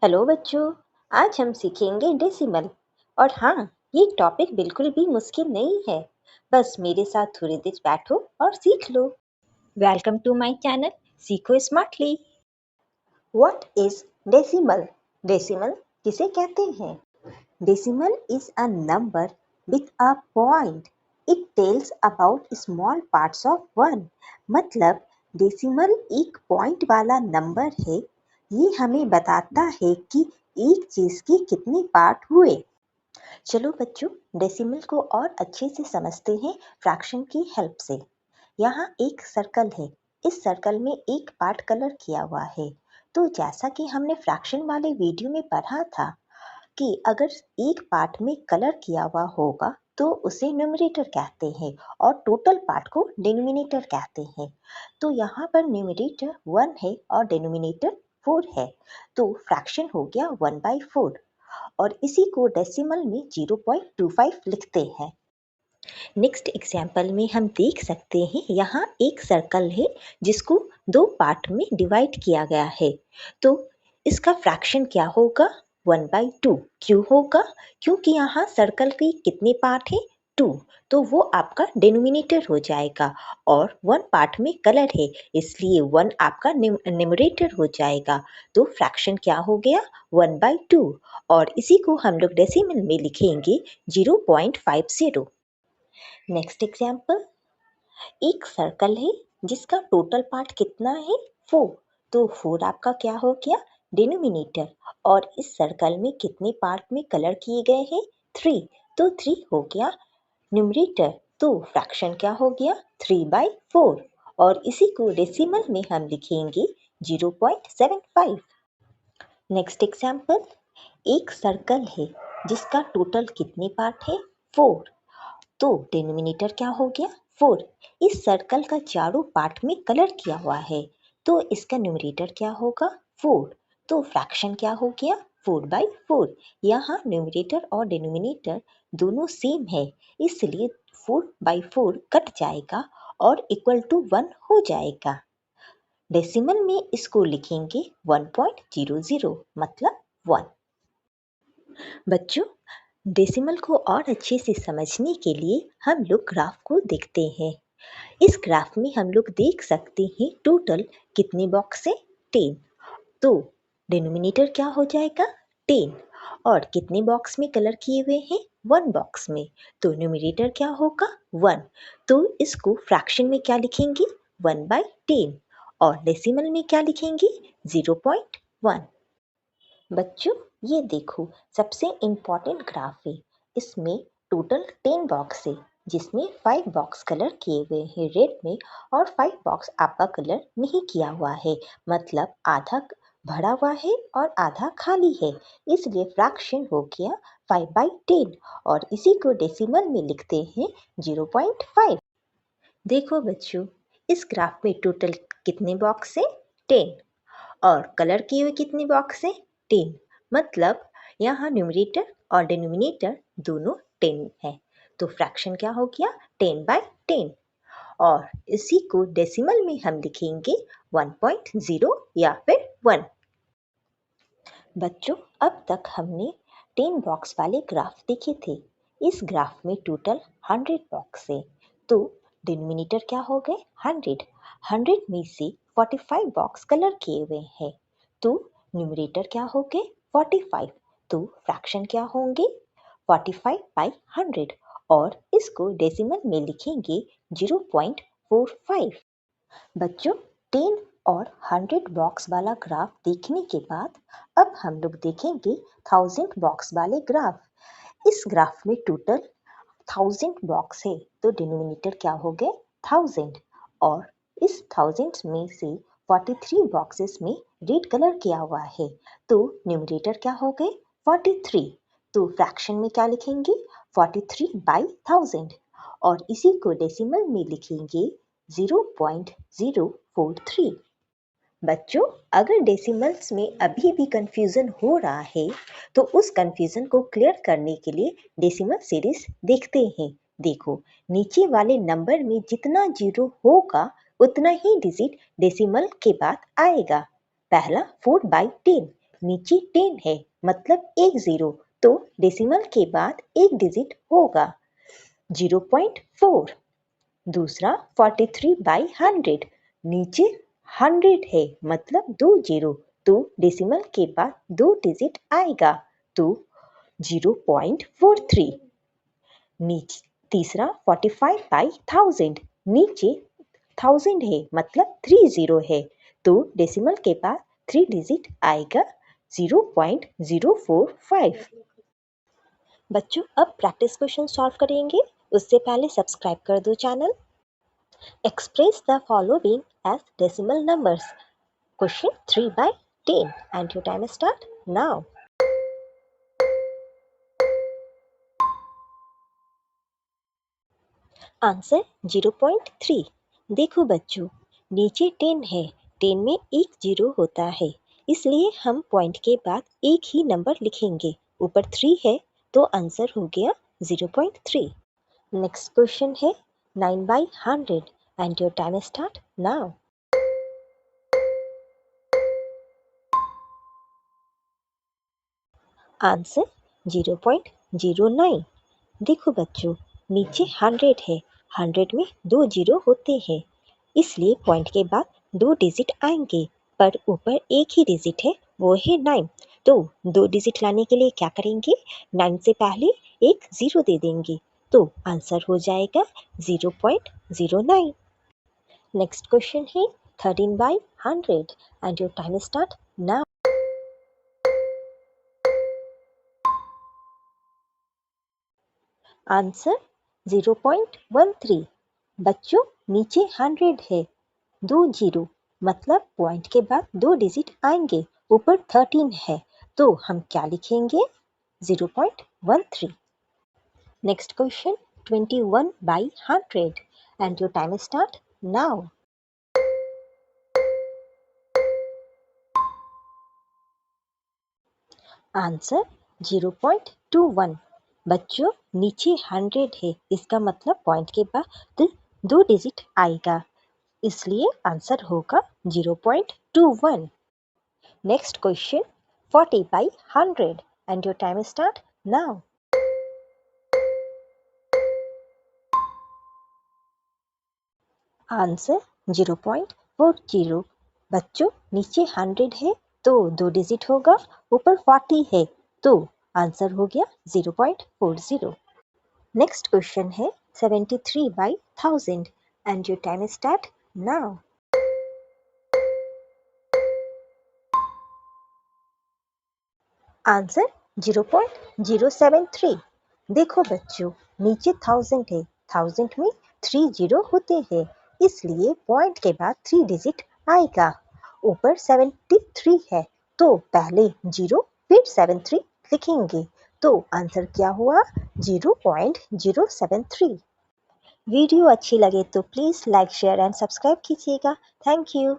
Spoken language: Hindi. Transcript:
हेलो बच्चों, आज हम सीखेंगे डेसिमल। और हाँ, ये टॉपिक बिल्कुल भी मुश्किल नहीं है। बस मेरे साथ थोड़ी देर बैठो और सीख लो। वेलकम टू माय चैनल सीखो smartly. What is decimal? Decimal किसे कहते हैं? Decimal is a number with a point. It tells about small parts of one. मतलब डेसिमल एक पॉइंट वाला नंबर है। ये हमें बताता है कि एक चीज के कितने पार्ट हुए। चलो बच्चों, डेसिमल को और अच्छे से समझते हैं फ्रैक्शन की हेल्प से। यहाँ एक सर्कल है। इस सर्कल में एक पार्ट कलर किया हुआ है। तो जैसा कि हमने फ्रैक्शन वाले वीडियो में पढ़ा था कि अगर एक पार्ट में कलर किया हुआ होगा तो उसे न्यूमरेटर कहते हैं और टोटल पार्ट को डिनोमिनेटर कहते हैं। तो यहाँ पर न्यूमरेटर 1 है और डिनोमिनेटर 4 है। तो फ्रैक्शन हो गया 1/4 और इसी को डेसिमल में 0.25 लिखते हैं। नेक्स्ट एग्जाम्पल में हम देख सकते हैं यहाँ एक सर्कल है जिसको दो पार्ट में डिवाइड किया गया है। तो इसका फ्रैक्शन क्या होगा? 1/2। क्यों होगा? क्योंकि यहाँ सर्कल के कितने पार्ट हैं? 2। तो वो आपका डिनोमिनेटर हो जाएगा और 1 पार्ट में कलर है इसलिए 1 आपका न्यूमरेटर हो जाएगा। तो फ्रैक्शन क्या हो गया? 1/2 और इसी को हम लोग डेसिमल में लिखेंगे 0.50। नेक्स्ट एग्जाम्पल, एक सर्कल है जिसका टोटल पार्ट कितना है? 4। तो 4 आपका क्या हो गया? डिनोमिनेटर। और इस सर्कल में कितने पार्ट में कलर किए गए हैं? 3। तो 3 हो गया न्यूमरेटर। तो फ्रैक्शन क्या हो गया? 3/4 और इसी को डेसिमल में हम लिखेंगे 0.75। नेक्स्ट एग्जाम्पल, एक सर्कल है जिसका टोटल कितने पार्ट है? 4। तो डिनोमिनेटर क्या हो गया? 4। इस सर्कल का चारों पार्ट में कलर किया हुआ है तो इसका न्यूमरेटर क्या होगा? 4। तो फ्रैक्शन क्या हो गया? 4/4। यहाँ न्यूमरेटर और डिनोमिनेटर दोनों सेम है इसलिए 4/4 कट जाएगा और इक्वल टू 1 हो जाएगा। डेसिमल में इसको लिखेंगे 1.00 मतलब 1। बच्चों, डेसिमल को और अच्छे से समझने के लिए हम लोग ग्राफ को देखते हैं। इस ग्राफ में हम लोग देख सकते हैं टोटल कितने बॉक्स है? 10। तो डिनोमिनेटर क्या हो जाएगा? 10। और कितने बॉक्स में कलर किए हुए हैं? 1 बॉक्स में। तो न्यूमरेटर क्या होगा? 1। तो इसको फ्रैक्शन में क्या लिखेंगे? 1/10 और डेसिमल में क्या लिखेंगे? 0.1। बच्चों, ये देखो सबसे इम्पोर्टेंट ग्राफ है। इसमें टोटल 10 बॉक्स है जिसमें 5 बॉक्स कलर किए हुए हैं रेड में और 5 बॉक्स आपका कलर नहीं किया हुआ है। मतलब आधा भरा हुआ है और आधा खाली है इसलिए फ्रैक्शन हो गया 5/10 और इसी को डेसिमल में लिखते हैं 0.5। देखो बच्चों, इस ग्राफ में टोटल कितने बॉक्स है? 10 और कलर किए हुए कितने बॉक्स हैं? 10। मतलब यहाँ न्यूमरेटर और डिनोमिनेटर दोनों 10 है। तो फ्रैक्शन क्या हो गया? 10/10 और इसी को डेसिमल में हम लिखेंगे 1.0 या फिर 1। बच्चों, अब तक हमने 10 बॉक्स वाले ग्राफ देखे थे। इस ग्राफ में टोटल 100 बॉक्स है। तो डिनोमिनेटर क्या हो गए? 100। 100 में से 45 बॉक्स कलर किए हुए हैं तो न्यूमरेटर क्या हो गए? 45। तो फ्रैक्शन क्या होंगे? 45/100 और इसको डेसिमल में लिखेंगे 0.45। बच्चों, 10 और 100 बॉक्स वाला ग्राफ देखने के बाद अब हम लोग देखेंगे 1000 बॉक्स वाले ग्राफ। इस ग्राफ में टोटल 1000 बॉक्स है तो डिनोमिनेटर क्या हो गए? 1000 और इस 1000 में से 43 बॉक्सेस में रेड कलर किया हुआ है तो न्यूमरेटर क्या हो गए? 43। तो फ्रैक्शन में क्या लिखेंगे? 43/1000 और इसी को डेसिमल में लिखेंगे 0.043। बच्चों, अगर डेसिमल्स में अभी भी कंफ्यूजन हो रहा है तो उस कंफ्यूजन को क्लियर करने के लिए डेसिमल सीरीज देखते हैं। देखो, नीचे वाले नंबर में जितना जीरो होगा उतना ही डिजिट डेसिमल के बाद आएगा। पहला 4/10 नीचे 10 है मतलब एक जीरो, तो डेसिमल के बाद एक डिजिट होगा 0.4। दूसरा 43/100, नीचे 100 है मतलब दो जीरो, तो डेसिमल के बाद दो डिजिट आएगा तो 0.43। नीचे तीसरा 45/1000, नीचे 1000 है मतलब 30 है, तो डेसिमल के बाद 3 डिजिट आएगा 0.045। बच्चों अब प्रैक्टिस क्वेश्चन सॉल्व करेंगे, उससे पहले सब्सक्राइब कर दो channel. Express the following as decimal numbers. Question 3/10 and your time start now. Answer 0.3। देखो बच्चों, नीचे 10 है, 10 में एक जीरो होता है, इसलिए हम पॉइंट के बाद एक ही नंबर लिखेंगे। ऊपर 3 है तो आंसर हो गया 0.3। नेक्स्ट क्वेश्चन है 9/100 and your time start now. Answer 0.09। देखो बच्चों, नीचे 100 है, 100 में दो जीरो होते हैं, इसलिए पॉइंट के बाद दो डिजिट आएंगे, पर ऊपर एक ही डिजिट है, वो है 9। तो दो डिजिट लाने के लिए क्या करेंगे, 9 से पहले एक जीरो दे देंगे, तो आंसर हो जाएगा 0.09। नेक्स्ट क्वेश्चन है 13/100 and your time start now. Answer 0.13। बच्चों, नीचे 100 है, दो जीरो, मतलब पॉइंट के बाद दो डिजिट आएंगे, ऊपर 13 है, तो हम क्या लिखेंगे, 0.13। Next question 21/100 and your time start now. Answer 0.21। बच्चों, नीचे 100 है, इसका मतलब पॉइंट के बाद दो डिजिट आएगा, इसलिए आंसर होगा 0.21। Next question 40/100 and your time start now. Answer 0.40। बच्चों, नीचे 100 है तो दो डिजिट होगा, ऊपर 40 है, तो आंसर हो गया 0.40। नेक्स्ट क्वेश्चन है 73/1000 and your time start now. Answer 0.073। देखो बच्चों, नीचे 1000 है, 1000 में 3 जीरो होते हैं, इसलिए पॉइंट के बाद 3 डिजिट आएगा। ऊपर 73 है, तो पहले जीरो फिर 73 लिखेंगे, तो आंसर क्या हुआ, 0.073। वीडियो अच्छी लगे तो please like share and subscribe कीजिएगा। Thank you.